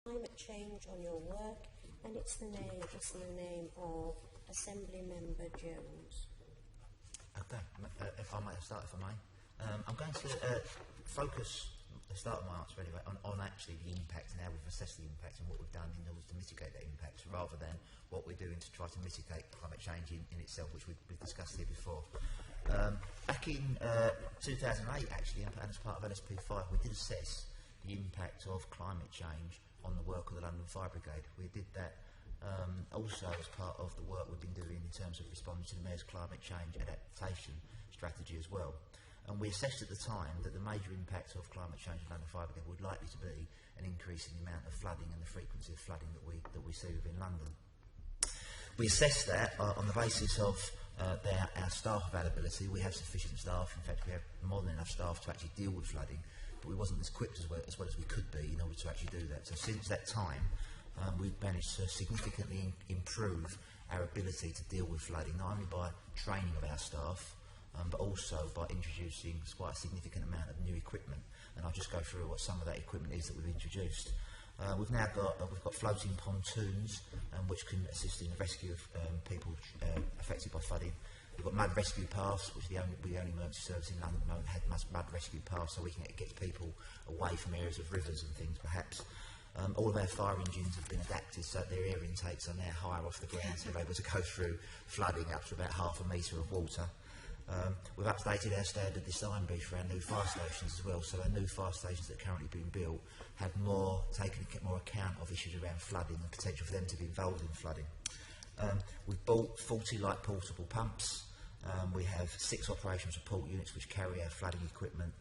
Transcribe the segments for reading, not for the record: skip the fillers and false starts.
climate change on your work, and it's the name of Assembly Member Jones. Okay, if I may start, if I may. I'm going to focus the start of my answer anyway on actually the impact and how we've assessed the impact and what we've done in order to mitigate that impact, rather than what we're doing to try to mitigate climate change in itself, which we've discussed here before. Back in 2008, actually, and as part of LSP5, we did assess the impact of climate change on the work of the London Fire Brigade. We did that also as part of the work we've been doing in terms of responding to the Mayor's climate change adaptation strategy as well. And we assessed at the time that the major impact of climate change on London Fire Brigade would likely to be an increase in the amount of flooding and the frequency of flooding that we see within London. We assessed that on the basis of our staff availability. We have sufficient staff. In fact, we have more than enough staff to actually deal with flooding, but we wasn't as equipped as well as we could be in order to actually do that. So since that time, we've managed to significantly improve our ability to deal with flooding, not only by training of our staff, but also by introducing quite a significant amount of new equipment. And I'll just go through what some of that equipment is that we've introduced. We've now got floating pontoons, which can assist in the rescue of people affected by flooding. We've got mud rescue paths, which the only emergency service in London at the moment had mud rescue paths, so we can get people away from areas of rivers and things, perhaps. All of our fire engines have been adapted so their air intakes are now higher off the ground, so they're able to go through flooding up to about ½ metre of water. We've updated our standard design brief for our new fire stations as well, so our new fire stations that are currently being built have taken more account of issues around flooding and potential for them to be involved in flooding. We've bought 40 light portable pumps. We have 6 operational support units which carry our flooding equipment.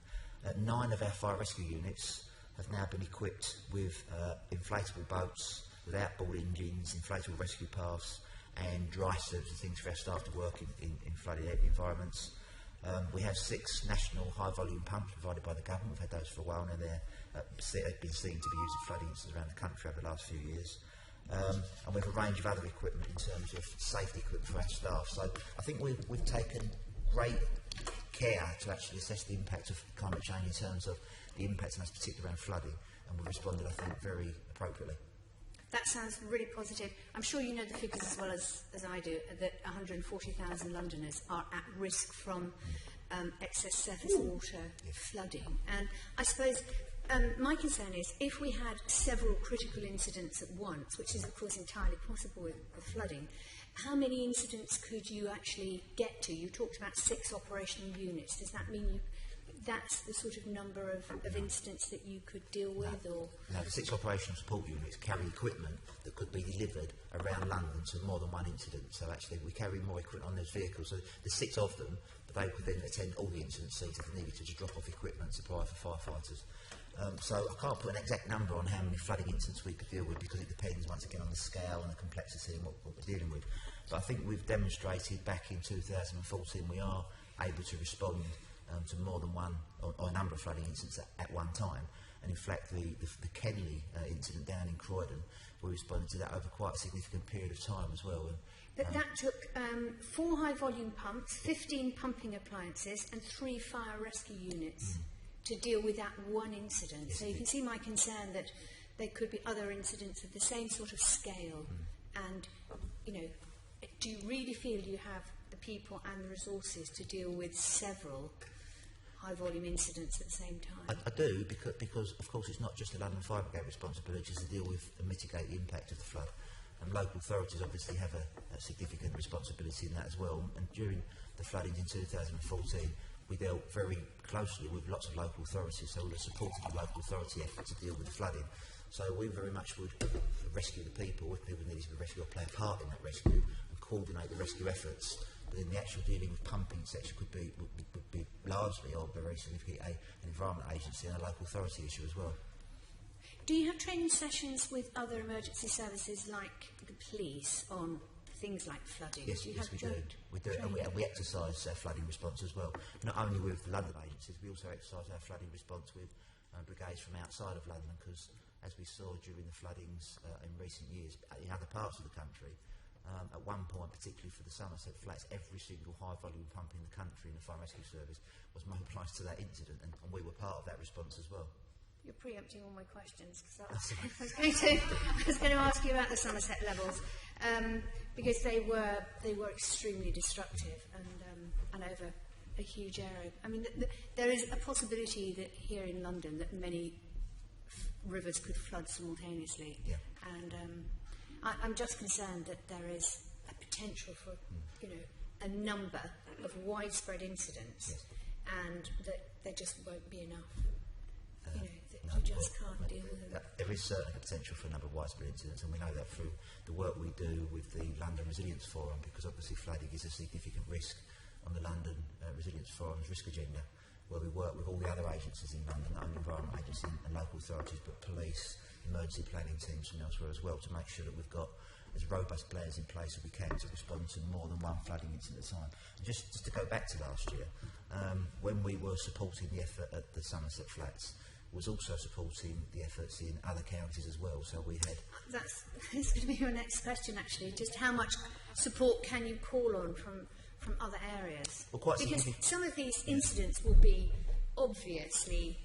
9 of our fire rescue units have now been equipped with inflatable boats, with outboard engines, inflatable rescue paths, and dry suits and things for our staff to work in flooded environments. We have 6 national high volume pumps provided by the government. We've had those for a while now. They've been seen to be used in flooding incidents around the country over the last few years. And we have a range of other equipment in terms of safety equipment for our staff. So I think we've taken great care to actually assess the impact of climate change in terms of the impact on us, particularly around flooding, and we've responded, I think, very appropriately. That sounds really positive. I'm sure you know the figures as well as I do, that 140,000 Londoners are at risk from excess surface water flooding. And I suppose my concern is if we had several critical incidents at once, which is of course entirely possible with flooding, how many incidents could you actually get to? You talked about 6 operational units. Does that mean that's the sort of number of incidents that you could deal with? No, the 6 operational support units carry equipment that could be delivered around London to more than one incident. So actually we carry more equipment on those vehicles. So there's 6 of them, but they could then attend all the incident scenes if they needed to just drop off equipment supplied for firefighters. So I can't put an exact number on how many flooding incidents we could deal with, because it depends once again on the scale and the complexity and what we're dealing with. But I think we've demonstrated back in 2014 we are able to respond to more than one or a number of flooding incidents at one time. And in fact the Kenley incident down in Croydon, we responded to that over quite a significant period of time as well. But that took 4 high volume pumps, 15 pumping appliances and 3 fire rescue units to deal with that one incident. Yes, so you can see my concern that there could be other incidents of the same sort of scale. And, you know, do you really feel you have the people and the resources to deal with several high volume incidents at the same time? I do, because of course it's not just the London Fire Brigade responsibility to deal with and mitigate the impact of the flood. And local authorities obviously have a significant responsibility in that as well. And during the floodings in 2014, we dealt very closely with lots of local authorities, so we were supporting the local authority effort to deal with the flooding. So we very much would rescue the people if people needed to be rescued, or play a part in that rescue and coordinate the rescue efforts. But then the actual dealing with pumping section would be largely, or very significantly, an environment agency and a local authority issue as well. Do you have training sessions with other emergency services like the police on things like flooding? Yes, we do. And we exercise flooding response as well. Not only with the London agencies, we also exercise our flooding response with brigades from outside of London, because as we saw during the floodings in recent years in other parts of the country, at one point, particularly for the Somerset flats, every single high volume pump in the country in the fire rescue service was mobilised to that incident, and we were part of that response as well. You're preempting all my questions, because I was going to ask you about the Somerset levels, because they were extremely destructive and over a huge area. I mean, there is a possibility that here in London that many rivers could flood simultaneously, and I'm just concerned that there is a potential for a number of widespread incidents, and that there just won't be enough. You just can't deal with them. There is certainly a potential for a number of widespread incidents, and we know that through the work we do with the London Resilience Forum, because obviously flooding is a significant risk on the London Resilience Forum's risk agenda, where we work with all the other agencies in London, not only Environment Agency and local authorities, but police, emergency planning teams from elsewhere as well, to make sure that we've got as robust plans in place as we can to respond to more than one flooding incident at a time. And just to go back to last year, when we were supporting the effort at the Somerset flats, was also supporting the efforts in other counties as well. So we had... That's going to be your next question, actually. Just how much support can you call on from other areas? Well, quite because some of these incidents will be obviously,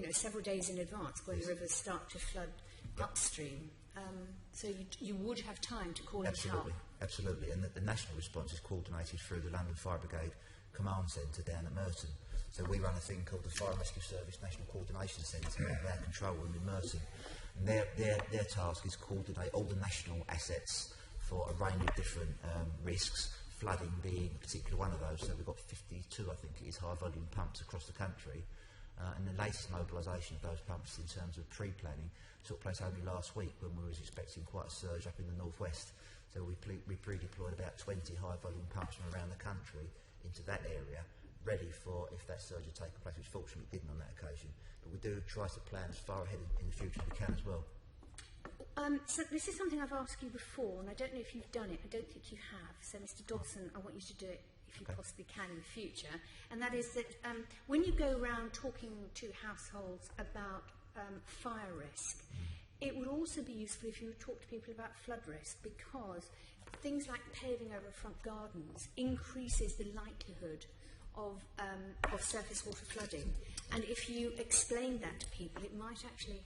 several days in advance when the rivers start to flood upstream. So you would have time to call in help. Absolutely. And the national response is coordinated through the London Fire Brigade Command Centre down at Merton. So we run a thing called the Fire and Rescue Service National Coordination Centre at our control room in Merton. And their task is coordinate all the national assets for a range of different risks, flooding being a particular one of those. So we've got 52, I think it is, high-volume pumps across the country. And the latest mobilisation of those pumps in terms of pre-planning took place only last week, when we were expecting quite a surge up in the northwest. So we pre-deployed about 20 high-volume pumps from around the country into that area, ready for if that surge had taken place, which fortunately didn't on that occasion. But we do try to plan as far ahead in the future as we can as well. So this is something I've asked you before, and I don't know if you've done it. I don't think you have. So, Mr. Dobson, I want you to do it if you possibly can in the future. And that is that when you go around talking to households about fire risk, it would also be useful if you would talk to people about flood risk, because things like paving over front gardens increases the likelihood of surface water flooding. And if you explain that to people, it might actually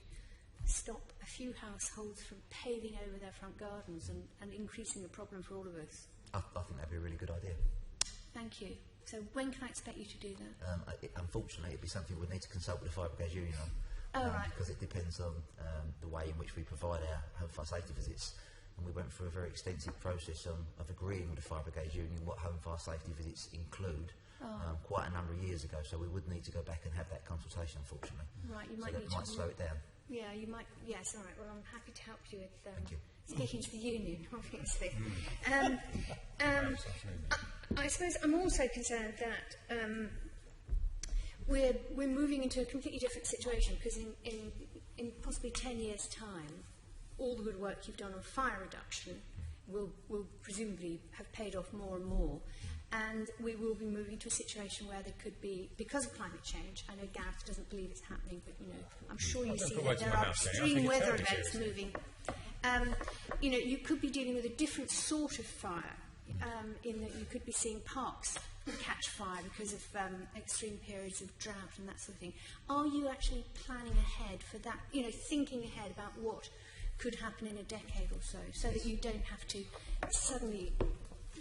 stop a few households from paving over their front gardens and increasing the problem for all of us. I think that'd be a really good idea. Thank you. So when can I expect you to do that? Unfortunately, it'd be something we'd need to consult with the Fire Brigade Union on. Right. Because it depends on the way in which we provide our home fire safety visits. And we went through a very extensive process of agreeing with the Fire Brigade Union what home fire safety visits include. Quite a number of years ago, so we would need to go back and have that consultation, unfortunately. Right, you so might that need might to slow it down. Yeah, you might. Yes, all right. Well, I'm happy to help you with Thank you. speaking to the union, obviously. I suppose I'm also concerned that we're moving into a completely different situation, because in possibly 10 years' time, all the good work you've done on fire reduction will presumably have paid off more and more. And we will be moving to a situation where there could be, because of climate change, I know Gareth doesn't believe it's happening, but I'm sure you see that there are extreme weather events moving. You could be dealing with a different sort of fire, in that you could be seeing parks catch fire because of extreme periods of drought and that sort of thing. Are you actually planning ahead for that, thinking ahead about what could happen in a decade or so that you don't have to suddenly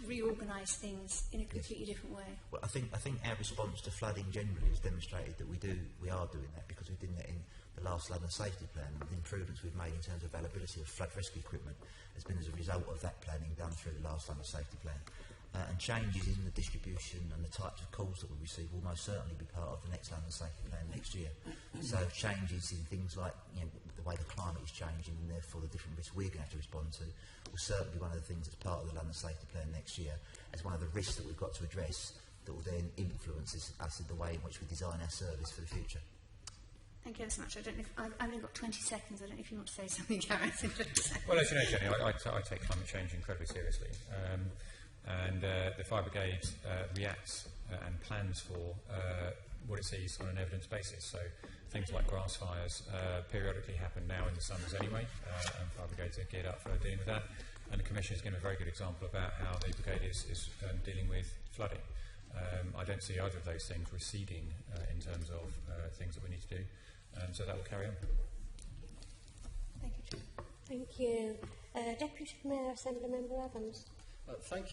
reorganise things in a completely different way? Well, I think our response to flooding generally has demonstrated that we are doing that, because we did that in the last London Safety Plan. The improvements we've made in terms of availability of flood rescue equipment has been as a result of that planning done through the last London Safety Plan. And changes in the distribution and the types of calls that we receive will most certainly be part of the next London Safety Plan next year. So changes in things like the way the climate is changing, and therefore the different risks we're going to have to respond to, will certainly be one of the things that's part of the London Safety Plan next year, as one of the risks that we've got to address that will then influence us in the way in which we design our service for the future. Thank you so much. I don't know if I've only got 20 seconds. I don't know if you want to say something, Gareth. Well, as you know, Jenny, I take climate change incredibly seriously. And the Fire Brigade reacts and plans for what it sees on an evidence basis. So things like grass fires periodically happen now in the summers anyway, and Fire Brigades are geared up for dealing with that. And the Commissioner has given a very good example about how the Brigade is dealing with flooding. I don't see either of those things receding in terms of things that we need to do. So that will carry on. Thank you, Chair. Thank you. Deputy Mayor, Assembly Member Evans. Thank